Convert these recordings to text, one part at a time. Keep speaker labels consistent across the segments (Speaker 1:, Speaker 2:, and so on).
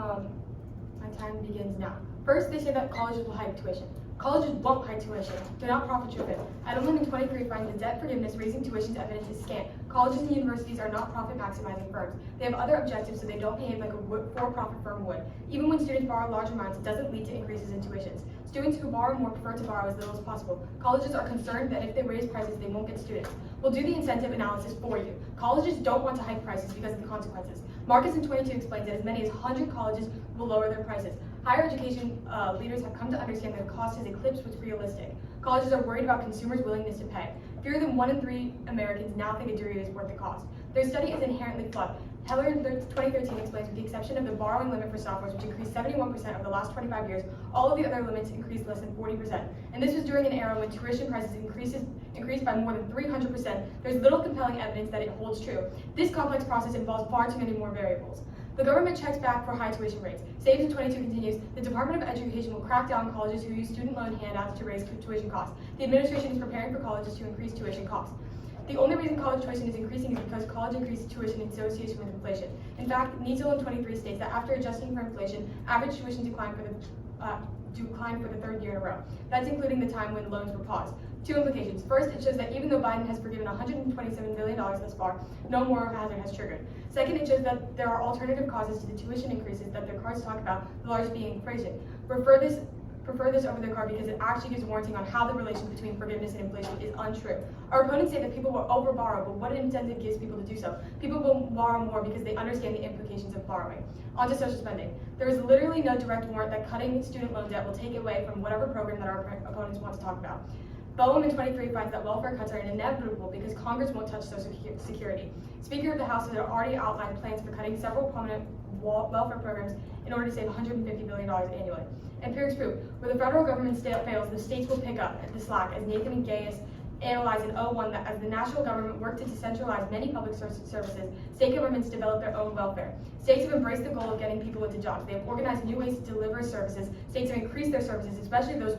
Speaker 1: My time begins now. First, they say that colleges will hike tuition. Colleges won't hike tuition. They're not profit-driven. Edelman in 23 finds that debt forgiveness raising tuition's evidence is scant. Colleges and universities are not profit-maximizing firms. They have other objectives, so they don't behave like a for-profit firm would. Even when students borrow large amounts, it doesn't lead to increases in tuitions. Students who borrow more prefer to borrow as little as possible. Colleges are concerned that if they raise prices, they won't get students. We'll do the incentive analysis for you. Colleges don't want to hike prices because of the consequences. Marcus in 22 explains that as many as 100 colleges will lower their prices. Higher education leaders have come to understand that cost has eclipsed what's realistic. Colleges are worried about consumers' willingness to pay. Fewer than 1 in 3 Americans now think a degree is worth the cost. Their study is inherently flawed. Heller in 2013 explains, with the exception of the borrowing limit for sophomores, which increased 71% over the last 25 years, all of the other limits increased less than 40%. And this was during an era when tuition prices increased by more than 300%. There's little compelling evidence that it holds true. This complex process involves far too many more variables. The government checks back for high tuition rates. Saves in 22 continues, the Department of Education will crack down on colleges who use student loan handouts to raise tuition costs. The administration is preparing for colleges to increase tuition costs. The only reason college tuition is increasing is because college increases tuition in association with inflation. In fact, Niesel in 23 states that after adjusting for inflation, average tuition declined for the third year in a row. That's including the time when loans were paused. Two implications. First, it shows that even though Biden has forgiven $127 billion thus far, no moral hazard has triggered. Second, it shows that there are alternative causes to the tuition increases that their cards talk about, the largest being inflation. Prefer this over their card because it actually gives warranting on how the relation between forgiveness and inflation is untrue. Our opponents say that people will overborrow, but what incentive gives people to do so? People will borrow more because they understand the implications of borrowing. On to social spending. There is literally no direct warrant that cutting student loan debt will take away from whatever program that our opponents want to talk about. Bowen in 23 finds that welfare cuts are inevitable because Congress won't touch Social Security. Speaker of the House has already outlined plans for cutting several prominent welfare programs in order to save $150 billion annually. Empirics prove, where the federal government fails, the states will pick up the slack, as Nathan and Gaius analyzed in 01 that as the national government worked to decentralize many public services, state governments developed their own welfare. States have embraced the goal of getting people into jobs. They have organized new ways to deliver services. States have increased their services, especially those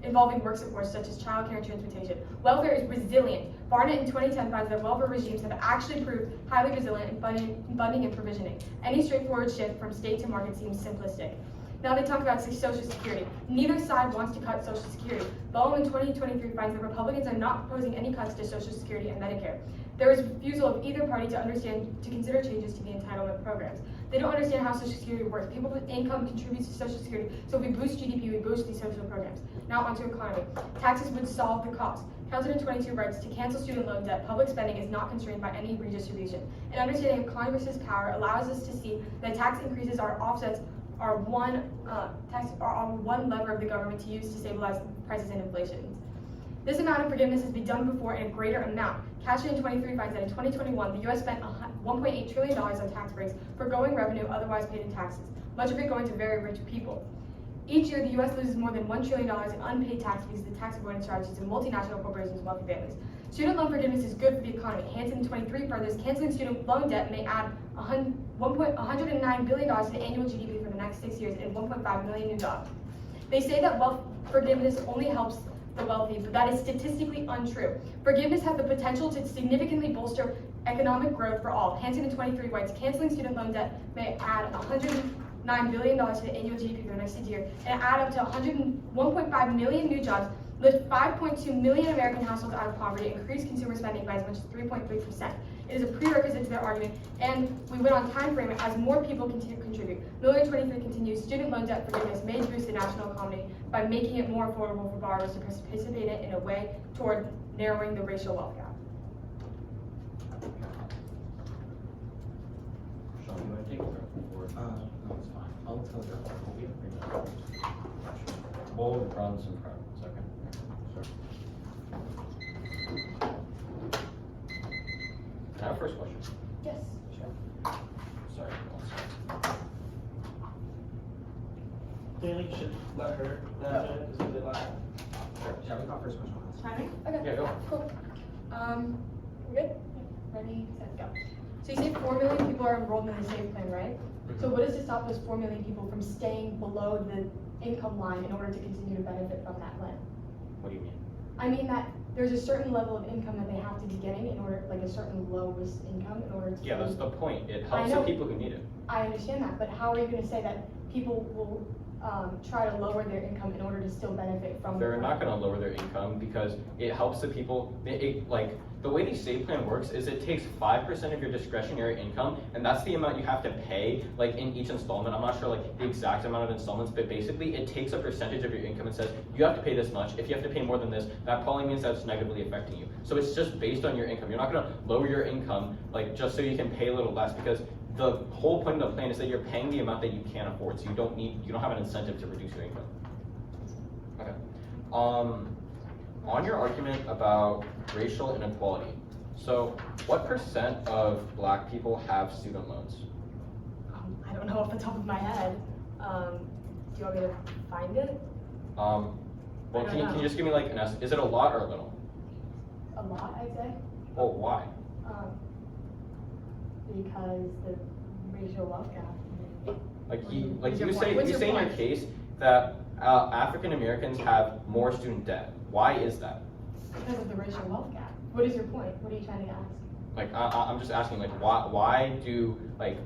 Speaker 1: involving work support such as childcare and transportation. Welfare is resilient. Barnett in 2010 finds that welfare regimes have actually proved highly resilient in funding and provisioning. Any straightforward shift from state to market seems simplistic. Now they talk about Social Security. Neither side wants to cut Social Security. Bowen in 2023 finds that Republicans are not proposing any cuts to Social Security and Medicare. There is refusal of either party to consider changes to the entitlement programs. They don't understand how Social Security works. People with income contribute to Social Security, so if we boost GDP, we boost these social programs. Now onto economy. Taxes would solve the cost. Kelton in 22 writes, to cancel student loan debt, public spending is not constrained by any redistribution. An understanding of Congress's power allows us to see that tax increases are offsets are one lever of the government to use to stabilize prices and inflation. This amount of forgiveness has been done before in a greater amount. Casher in 23 finds that in 2021, the U.S. spent $1.8 trillion on tax breaks for going revenue otherwise paid in taxes, much of it going to very rich people. Each year, the U.S. loses more than $1 trillion in unpaid tax because of the tax avoidance strategies of multinational corporations and wealthy families. Student loan forgiveness is good for the economy. Hansen in 23 furthers, canceling student loan debt may add $109 billion to the annual GDP for the next 6 years and 1.5 million new jobs. They say that wealth forgiveness only helps the wealthy, but that is statistically untrue. Forgiveness has the potential to significantly bolster economic growth for all. Hansen in 23 writes, canceling student loan debt may add $109 billion to the annual GDP for the next 6 years and add up to 1.5 million new jobs, lift 5.2 million American households out of poverty, increase consumer spending by as much as 3.3%. It is a prerequisite to their argument, and we went on time frame as more people continue to contribute. Miller in 23 continues, student loan debt forgiveness may boost the national economy by making it more affordable for borrowers to participate in it in a way toward narrowing the racial wealth gap.
Speaker 2: Sean, you want to take it?
Speaker 3: No, it's fine. I'll tell you.
Speaker 2: Bold and Bronson, second. Now, first question.
Speaker 1: Yes.
Speaker 2: Sorry.
Speaker 4: Do you think you should let her answer it? Is it a bit loud?
Speaker 3: Yeah, we got first question last.
Speaker 1: Timing? Okay.
Speaker 2: Yeah, go.
Speaker 1: Cool. We're good? Ready, set, go. So you say 4 million people are enrolled in the SAVE plan, right? So what is to stop those 4 million people from staying below the income line in order to continue to benefit from that plan?
Speaker 2: What do you mean?
Speaker 1: I mean that there's a certain level of income that they have to be getting in order, like a certain lowest income in order to.
Speaker 2: Yeah, that's the point. It
Speaker 1: I
Speaker 2: helps the
Speaker 1: know.
Speaker 2: people who need it.
Speaker 1: I understand that, but how are you gonna say that people will, try to lower their income in order to still benefit from?
Speaker 2: They're not gonna lower their income because it helps the people, like, the way the state plan works is it takes 5% of your discretionary income, and that's the amount you have to pay, like, in each installment. I'm not sure, like, the exact amount of installments, but basically it takes a percentage of your income and says, you have to pay this much. If you have to pay more than this, that probably means that's negatively affecting you. So it's just based on your income. You're not gonna lower your income, like, just so you can pay a little less, because the whole point of the plan is that you're paying the amount that you can't afford, so you don't have an incentive to reduce your income. Okay. On your argument about racial inequality, so what percent of black people have student loans?
Speaker 1: I don't know off the top of my head. Do you want me to find it?
Speaker 2: Well,
Speaker 1: I don't
Speaker 2: can you
Speaker 1: know.
Speaker 2: just give me like an estimate? Is it a lot or a little?
Speaker 1: A lot, I'd say.
Speaker 2: Oh, why?
Speaker 1: Because the racial wealth gap.
Speaker 2: Like
Speaker 1: What's
Speaker 2: you say,
Speaker 1: what's
Speaker 2: you say in your
Speaker 1: point?
Speaker 2: case that African Americans have more student debt. Why is that?
Speaker 1: Because of the racial wealth gap. What is your point? What are you trying to ask?
Speaker 2: Like I'm just asking, like why do like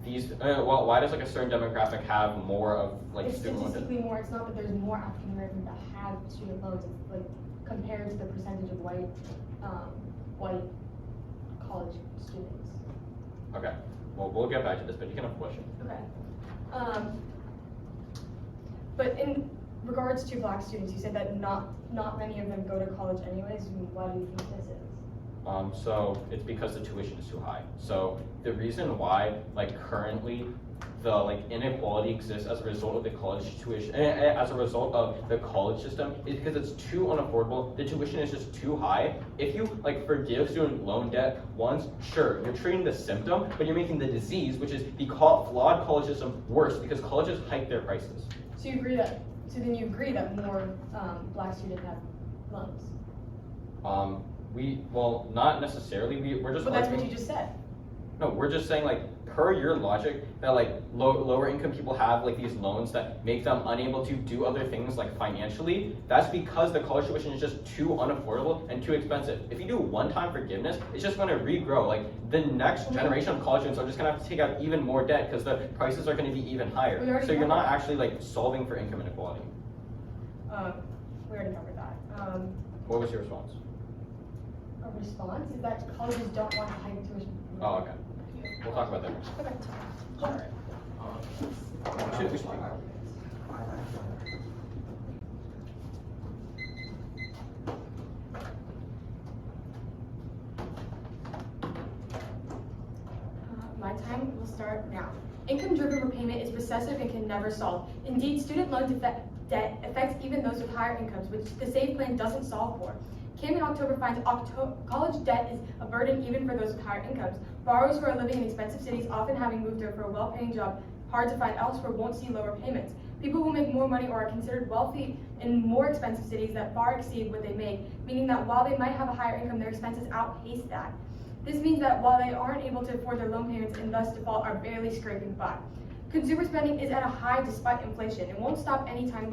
Speaker 2: these why does like a certain demographic have more of like
Speaker 1: It's
Speaker 2: student loan debt?
Speaker 1: statistically more, it's not that there's more African Americans that have student loans, it's like compared to the percentage of white college students.
Speaker 2: Okay, well we'll get back to this, but you can have a question.
Speaker 1: Okay. But in regards to black students, you said that not many of them go to college anyways. Why do you think this is?
Speaker 2: So it's because the tuition is too high. So the reason why like currently the like inequality exists as a result of the college tuition, as a result of the college system, is because it's too unaffordable. The tuition is just too high. If you like forgive student loan debt once, sure, you're treating the symptom, but you're making the disease, which is the flawed college system, worse because colleges hike their prices.
Speaker 1: So then you agree that more black students have loans?
Speaker 2: Well, not necessarily. We're just
Speaker 1: But that's what
Speaker 2: arguing-
Speaker 1: you just said.
Speaker 2: No, we're just saying like per your logic that like lower income people have like these loans that make them unable to do other things like financially. That's because the college tuition is just too unaffordable and too expensive. If you do one-time forgiveness, it's just going to regrow. Like the next generation of college students are just going to have to take out even more debt because the prices are going to be even higher.
Speaker 1: We already
Speaker 2: So you're
Speaker 1: covered
Speaker 2: not
Speaker 1: that.
Speaker 2: actually like solving for income inequality.
Speaker 1: We already covered that.
Speaker 2: What was your response?
Speaker 1: A response is that colleges don't want to hike tuition.
Speaker 2: Oh, okay. We'll talk about that next.
Speaker 1: Okay.
Speaker 3: Alright.
Speaker 2: We should talk about it.
Speaker 1: My time will start now. Income-driven repayment is recessive and can never solve. Indeed, student loan debt affects even those with higher incomes, which the SAVE plan doesn't solve for. Kim in October finds college debt is a burden even for those with higher incomes. Borrowers who are living in expensive cities, often having moved there for a well-paying job, hard to find elsewhere, won't see lower payments. People who make more money or are considered wealthy in more expensive cities that far exceed what they make, meaning that while they might have a higher income, their expenses outpace that. This means that while they aren't able to afford their loan payments and thus default, are barely scraping by. Consumer spending is at a high despite inflation and won't stop anytime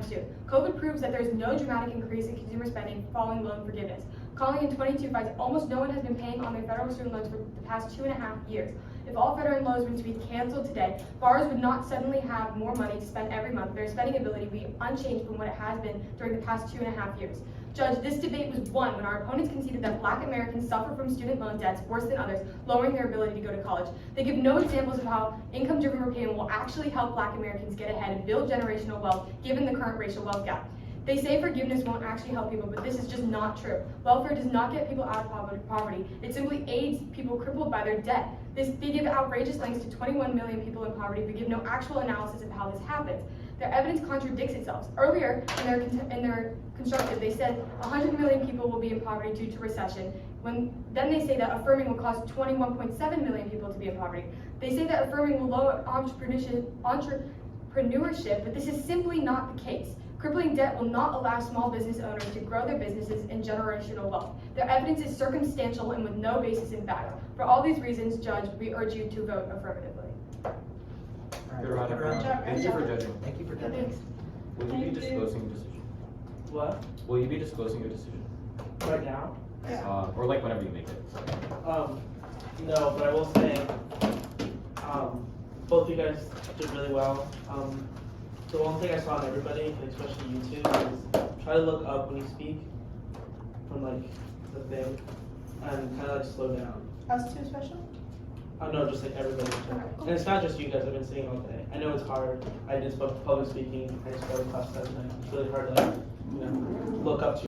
Speaker 1: soon. COVID proves that there's no dramatic increase in consumer spending following loan forgiveness. Calling in 22 finds almost no one has been paying on their federal student loans for the past 2.5 years. If all federal loans were to be canceled today, borrowers would not suddenly have more money to spend every month. Their spending ability would be unchanged from what it has been during the past 2.5 years. Judge, this debate was won when our opponents conceded that black Americans suffer from student loan debts worse than others, lowering their ability to go to college. They give no examples of how income-driven repayment will actually help black Americans get ahead and build generational wealth, given the current racial wealth gap. They say forgiveness won't actually help people, but this is just not true. Welfare does not get people out of poverty. It simply aids people crippled by their debt. They give outrageous lengths to 21 million people in poverty, but give no actual analysis of how this happens. Their evidence contradicts itself. Earlier in their constructive, they said 100 million people will be in poverty due to recession. Then they say that affirming will cause 21.7 million people to be in poverty. They say that affirming will lower entrepreneurship, but this is simply not the case. Crippling debt will not allow small business owners to grow their businesses and generational wealth. Their evidence is circumstantial and with no basis in fact. For all these reasons, Judge, we urge you to vote affirmatively.
Speaker 3: Alright,
Speaker 2: Good round of
Speaker 3: thank you for
Speaker 2: applause.
Speaker 3: judging. Thank you for judging.
Speaker 1: Thanks.
Speaker 2: Will you be disclosing your decision?
Speaker 4: What?
Speaker 2: Will you be disclosing your decision?
Speaker 4: Right now?
Speaker 2: Or like whenever you make it?
Speaker 4: No, but I will say, both you guys did really well. The one thing I saw in everybody, especially you two, is try to look up when you speak from like the thing and kind of like slow down.
Speaker 5: Us two special?
Speaker 4: No, just like everybody. And it's not just you guys, I've been saying all day. I know it's hard. I did public speaking, I spoke class president. It's really hard to like, look up to